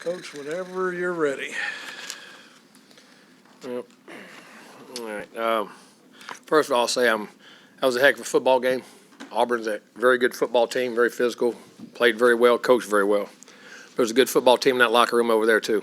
Coach, whenever you're ready. Yep. All right. First of all, I'll say that was a heck of a football game. Auburn's a very good football team, very physical, played very well, coached very well. There was a good football team in that locker room over there too,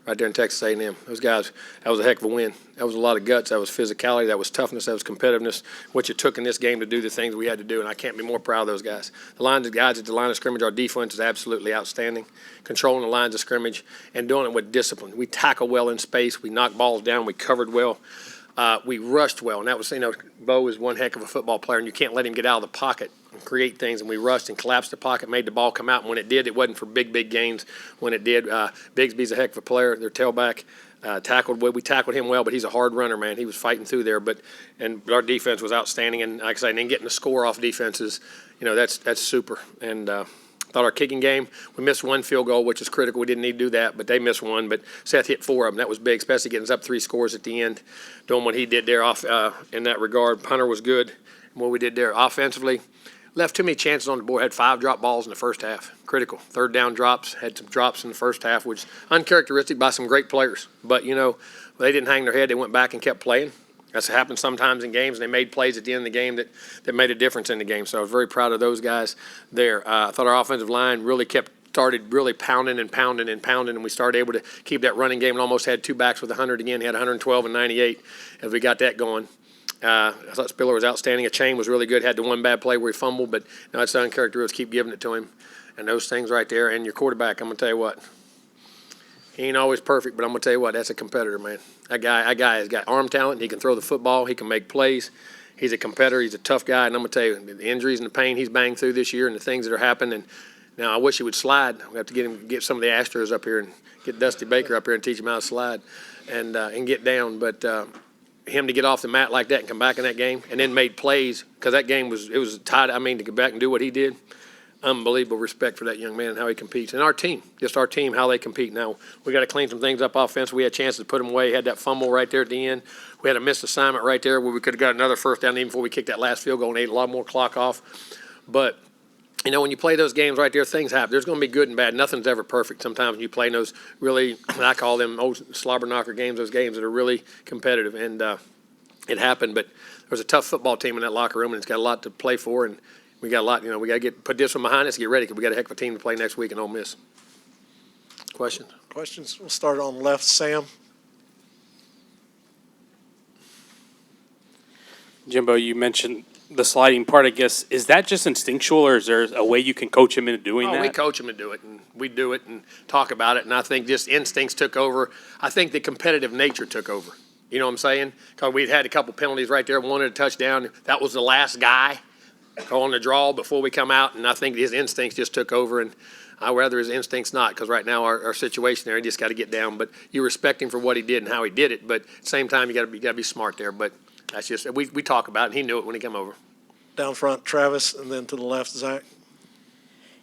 right there in Texas A&M. Those guys, that was a heck of a win. That was a lot of guts. That was physicality. That was toughness. That was competitiveness. What you took in this game to do the things we had to do, and I can't be more proud of those guys. The guys at the line of scrimmage, our defense is absolutely outstanding, controlling the lines of scrimmage and doing it with discipline. We tackle well in space. We knocked balls down. We covered well. We rushed well, and that was, Bo is one heck of a football player, and you can't let him get out of the pocket and create things. And we rushed and collapsed the pocket, made the ball come out. And when it did, it wasn't for big gains. When it did, Bigsby's a heck of a player. Their tailback tackled well. We tackled him well, but he's a hard runner, man. He was fighting through there, but our defense was outstanding. And like I say, and then getting the score off defenses, that's super. And thought our kicking game, we missed one field goal, which is critical. We didn't need to do that, but they missed one. But Seth hit 4 of them. That was big, especially getting us up 3 scores at the end. Doing what he did there off in that regard. Punter was good. And what we did there offensively, left too many chances on the board. Had 5 drop balls in the first half. Critical. Third down drops. Had some drops in the first half, which is uncharacteristic by some great players. But, they didn't hang their head. They went back and kept playing. That's happened sometimes in games, and they made plays at the end of the game that made a difference in the game. So I was very proud of those guys there. I thought our offensive line started really pounding, and we started able to keep that running game and almost had 2 backs with 100 again. He had 112 and 98 as we got that going. I thought Spiller was outstanding. A chain was really good. Had the one bad play where he fumbled, but it's uncharacteristic. Keep giving it to him. And those things right there. And your quarterback, I'm going to tell you what. He ain't always perfect, but I'm going to tell you what, that's a competitor, man. That guy has got arm talent. He can throw the football. He can make plays. He's a competitor. He's a tough guy. And I'm going to tell you, the injuries and the pain he's banged through this year and the things that are happening. And now I wish he would slide. We have to get some of the Astros up here and get Dusty Baker up here and teach him how to slide and get down. But him to get off the mat like that and come back in that game and then made plays because that game was tied. I mean, to go back and do what he did. Unbelievable respect for that young man and how he competes. And our team, how they compete. Now, we got to clean some things up offensively. We had chances to put them away. Had that fumble right there at the end. We had a missed assignment right there where we could have got another first down even before we kicked that last field goal and ate a lot more clock off. But, when you play those games right there, things happen. There's going to be good and bad. Nothing's ever perfect. Sometimes when you play those really, I call them old slobber knocker games, those games that are really competitive. And it happened. But there's a tough football team in that locker room, and it's got a lot to play for. And we got a lot, we got to put this one behind us, get ready, because we got a heck of a team to play next week in Ole Miss. Questions? Questions? We'll start on the left. Sam? Jimbo, you mentioned the sliding part, I guess. Is that just instinctual, or is there a way you can coach him into doing that? We coach him to do it, and we do it and talk about it, and I think just instincts took over. I think the competitive nature took over. You know what I'm saying? Because we'd had a couple penalties right there, wanted a touchdown. That was the last guy on the draw before we come out, and I think his instincts just took over, and I'd rather his instincts not, because right now our situation there, he just got to get down. But you respect him for what he did and how he did it, but at the same time, you got to be smart there. But that's just we talk about it, and he knew it when he came over. Down front, Travis, and then to the left, Zach.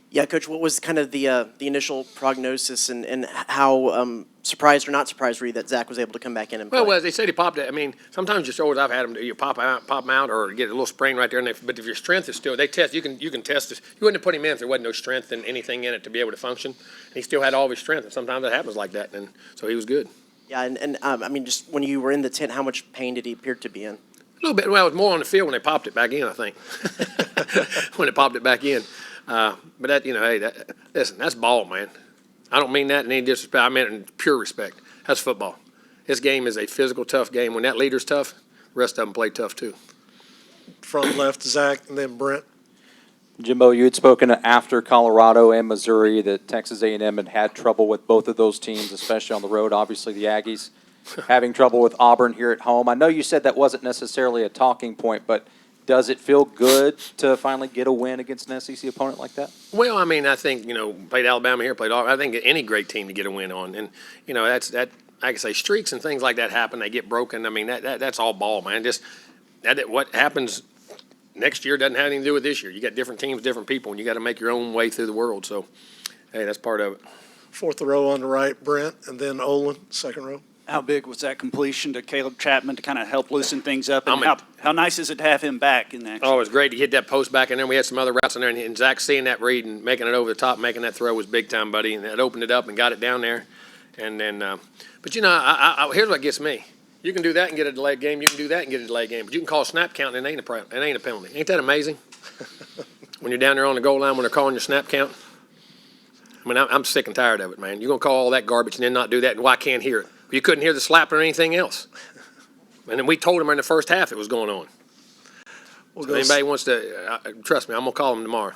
Yeah, Coach, what was kind of the initial prognosis and how surprised or not surprised were you that Zach was able to come back in and play? Well, as they said, he popped it. I mean, sometimes your shoulders, I've had them, you pop them out or get a little sprain right there. But if your strength is still, they test, you can test this. You wouldn't have put him in if there wasn't no strength and anything in it to be able to function. And he still had all of his strength, and sometimes that happens like that. And so he was good. Yeah, and I mean, just when you were in the tent, how much pain did he appear to be in? A little bit. Well, it was more on the field when they popped it back in, I think. When they popped it back in. But that, listen, that's ball, man. I don't mean that in any disrespect. I meant in pure respect. That's football. This game is a physical, tough game. When that leader's tough, the rest of them play tough too. Front left, Zach, and then Brent. Jimbo, you had spoken after Colorado and Missouri that Texas A&M had trouble with both of those teams, especially on the road. Obviously, the Aggies having trouble with Auburn here at home. I know you said that wasn't necessarily a talking point, but does it feel good to finally get a win against an SEC opponent like that? Well, I mean, I think, played Alabama here, played Auburn. I think any great team to get a win on. And, that's I can say streaks and things like that happen. They get broken. I mean, that's all ball, man. Just what happens next year doesn't have anything to do with this year. You got different teams, different people, and you got to make your own way through the world. So, hey, that's part of it. Fourth row on the right, Brent, and then Olin, second row. How big was that completion to Caleb Chapman to kind of help loosen things up? And I'm how nice is it to have him back in action? Oh, it was great. He hit that post back in there. We had some other routes in there, and Zach seeing that read and making it over the top, making that throw was big time, buddy. And it opened it up and got it down there. And then, but here's what gets me. You can do that and get a delayed game. You can do that and get a delayed game. But you can call a snap count and it ain't a penalty. Ain't that amazing? When you're down there on the goal line when they're calling your snap count. I mean, I'm sick and tired of it, man. You're going to call all that garbage and then not do that, and I can't hear it. You couldn't hear the slap or anything else. And then we told them in the first half it was going on. We'll So go anybody wants to, trust me, I'm going to call them tomorrow.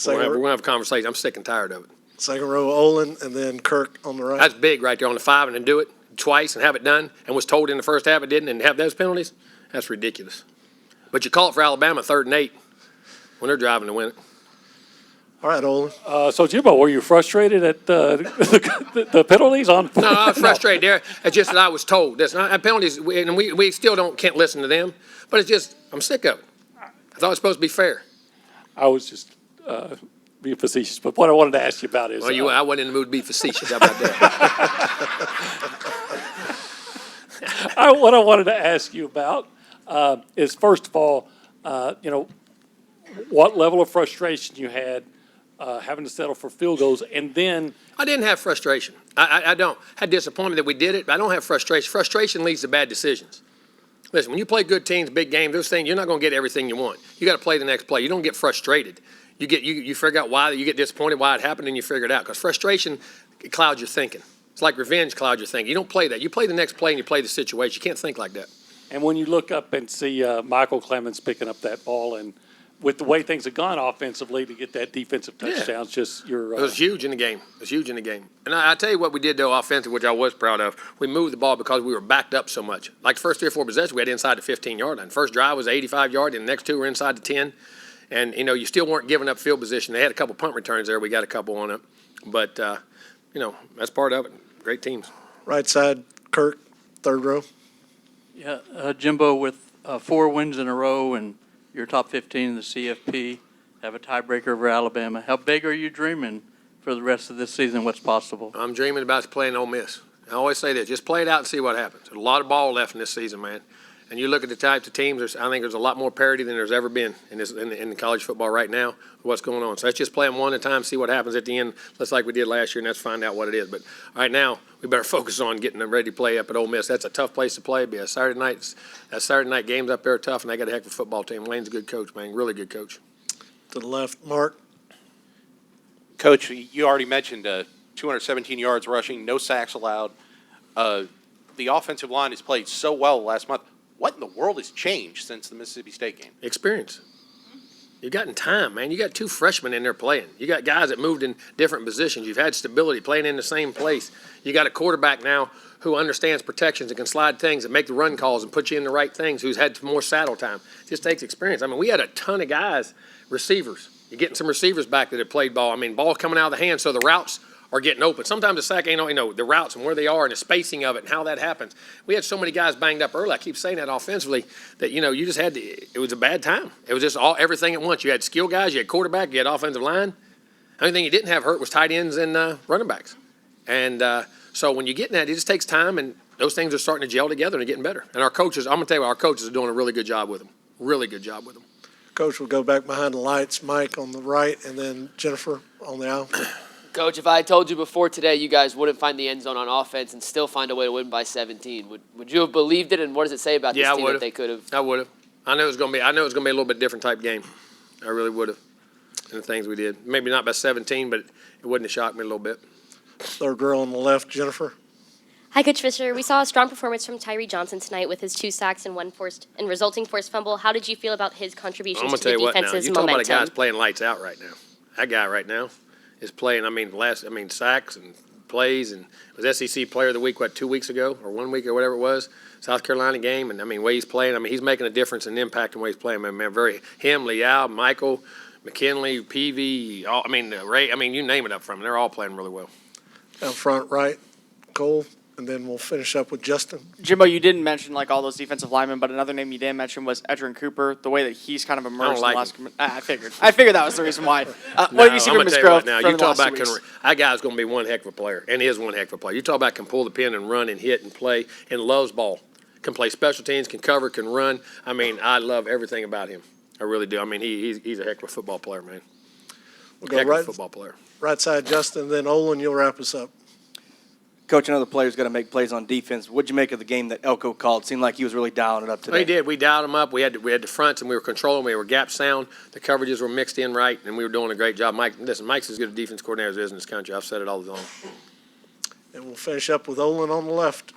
We're going to have a conversation. I'm sick and tired of it. second row Olin, and then Kirk on the right. That's big right there on the 5 and then do it twice and have it done and was told in the first half it didn't and have those penalties. That's ridiculous. But you call it for Alabama 3rd and 8 when they're driving to win it. All right, Olin. So Jimbo, were you frustrated at the penalties on? No, I was frustrated there. It's just that I was told. That's not penalties, and we still can't listen to them. But it's just, I'm sick of it. I thought it was supposed to be fair. I was just being facetious, but what I wanted to ask you about is Well, I wasn't in the mood to be facetious. How about that? what I wanted to ask you about is first of all, what level of frustration you had having to settle for field goals, and then I didn't have frustration. I don't. Had disappointment that we did it, but I don't have frustration. Frustration leads to bad decisions. Listen, when you play good teams, big games, those things, you're not going to get everything you want. You got to play the next play. You don't get frustrated. You figure out why you get disappointed, why it happened, and you figure it out. Because frustration clouds your thinking. It's like revenge clouds your thinking. You don't play that. You play the next play and you play the situation. You can't think like that. and when you look up and see Michael Clemens picking up that ball, and with the way things have gone offensively to get that defensive touchdown, it's just your. It was huge in the game. It was huge in the game. And I tell you what we did, though, offensively, which I was proud of. We moved the ball because we were backed up so much. Like the first 3 or 4 possessions, we had inside the 15-yard line. First drive was 85-yard, and the next 2 were inside the 10. And, you still weren't giving up field position. They had a couple punt returns there. We got a couple on it. But, that's part of it. Great teams. Right side, Kirk, third row. Yeah, Jimbo, with 4 wins in a row and your top 15 in the CFP, have a tiebreaker over Alabama. How big are you dreaming for the rest of this season? What's possible? I'm dreaming about playing Ole Miss. I always say this, just play it out and see what happens. There's a lot of ball left in this season, man. And you look at the types of teams, I think there's a lot more parity than there's ever been in the college football right now, what's going on. So let's just play them one at a time, see what happens at the end, just like we did last year, and let's find out what it is. But right now, we better focus on getting them ready to play up at Ole Miss. That's a tough place to play. That Saturday night games up there are tough, and they got a heck of a football team. Lane's a good coach, man, really good coach. To the left, Mark. Coach, you already mentioned 217 yards rushing, no sacks allowed. The offensive line has played so well last month. What in the world has changed since the Mississippi State game? Experience. You've gotten time, man. You got 2 freshmen in there playing. You got guys that moved in different positions. You've had stability playing in the same place. You got a quarterback now who understands protections and can slide things and make the run calls and put you in the right things, who's had more saddle time. It just takes experience. I mean, we had a ton of guys, receivers. You're getting some receivers back that have played ball. I mean, ball coming out of the hand, so the routes are getting open. Sometimes the sack ain't, the routes and where they are and the spacing of it and how that happens. We had so many guys banged up early. I keep saying that offensively that, you just had to, it was a bad time. It was just everything at once. You had skill guys, you had quarterback, you had offensive line. The only thing you didn't have hurt was tight ends and running backs. And so when you get in that, it just takes time, and those things are starting to gel together and they're getting better. And our coaches, I'm going to tell you what, our coaches are doing a really good job with them. Really good job with them. Coach will go back behind the lights. Mike on the right, and then Jennifer on the aisle. Coach, if I had told you before today you guys wouldn't find the end zone on offense and still find a way to win by 17, would you have believed it? And what does it say about this team that they could have? I would have. I knew it was going to be a little bit different type game. I really would have. And the things we did. Maybe not by 17, but it wouldn't have shocked me a little bit. Third row on the left, Jennifer. Hi, Coach Fisher. We saw a strong performance from Tyree Johnson tonight with his 2 sacks and 1 resulting forced fumble. How did you feel about his contributions to the defense's momentum? I'm going to tell you what now. You're talking about a guy's playing lights out right now. That guy right now is playing, sacks and plays, and was SEC Player of the Week, 2 weeks ago or 1 week or whatever it was, South Carolina game, and way he's playing, he's making a difference and impact in the way he's playing, man. Him, Leal, Michael, McKinley, Peavy, Ray, you name it up from him. They're all playing really well. Down front right, Cole. and then we'll finish up with Justin. Jimbo, you didn't mention like all those defensive linemen, but another name you didn't mention was Edrin Cooper. The way that he's kind of emerged like in the last. I figured that was the reason why. What No, have you seen I'm from gonna his tell you growth what now. from You the talk last 2 about weeks? that guy's going to be one heck of a player, and he is one heck of a player. You talk about can pull the pin and run and hit and play and loves ball, can play special teams, can cover, can run. I mean, I love everything about him. I really do. I mean, he's a heck of a football player, man. We'll go Heck of a right, football player. right side, Justin, then Olin, you'll wrap us up. Coach, I know the players got to make plays on defense. What'd you make of the game that Elko called? Seemed like he was really dialing it up today. We did. We dialed them up. We had the fronts, and we were controlling. We were gap sound. The coverages were mixed in right, and we were doing a great job. Mike's as good a defense coordinator as there is in this country. I've said it all along. And we'll finish up with Olin on the left.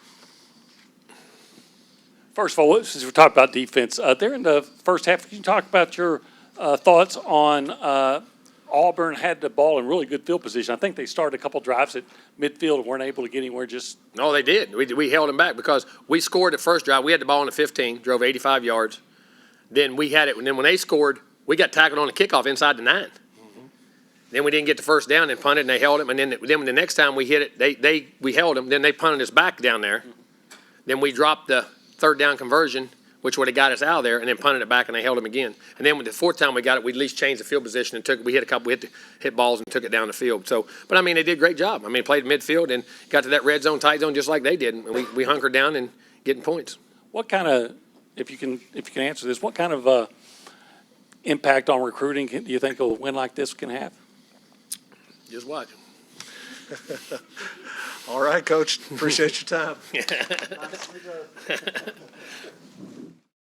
First of all, since we're talking about defense, there in the first half, can you talk about your thoughts on Auburn had the ball in really good field position. I think they started a couple drives at midfield and weren't able to get anywhere. No, they did. We held them back because we scored the first drive. We had the ball in the 15, drove 85 yards. Then we had it, and then when they scored, we got tackled on the kickoff inside the 9. Then we didn't get the first down and punted, and they held them. And then the next time we hit it, we held them. Then they punted us back down there. Then we dropped the third down conversion, which would have got us out of there, and then punted it back, and they held them again. And then with the fourth time we got it, we at least changed the field position and we hit balls and took it down the field. So, but I mean, they did a great job. I mean, played midfield and got to that red zone, tight zone, just like they did. And we hunkered down and getting points. What kind of, if you can answer this, what kind of impact on recruiting do you think a win like this can have? Just watch. All right, Coach. Appreciate your time.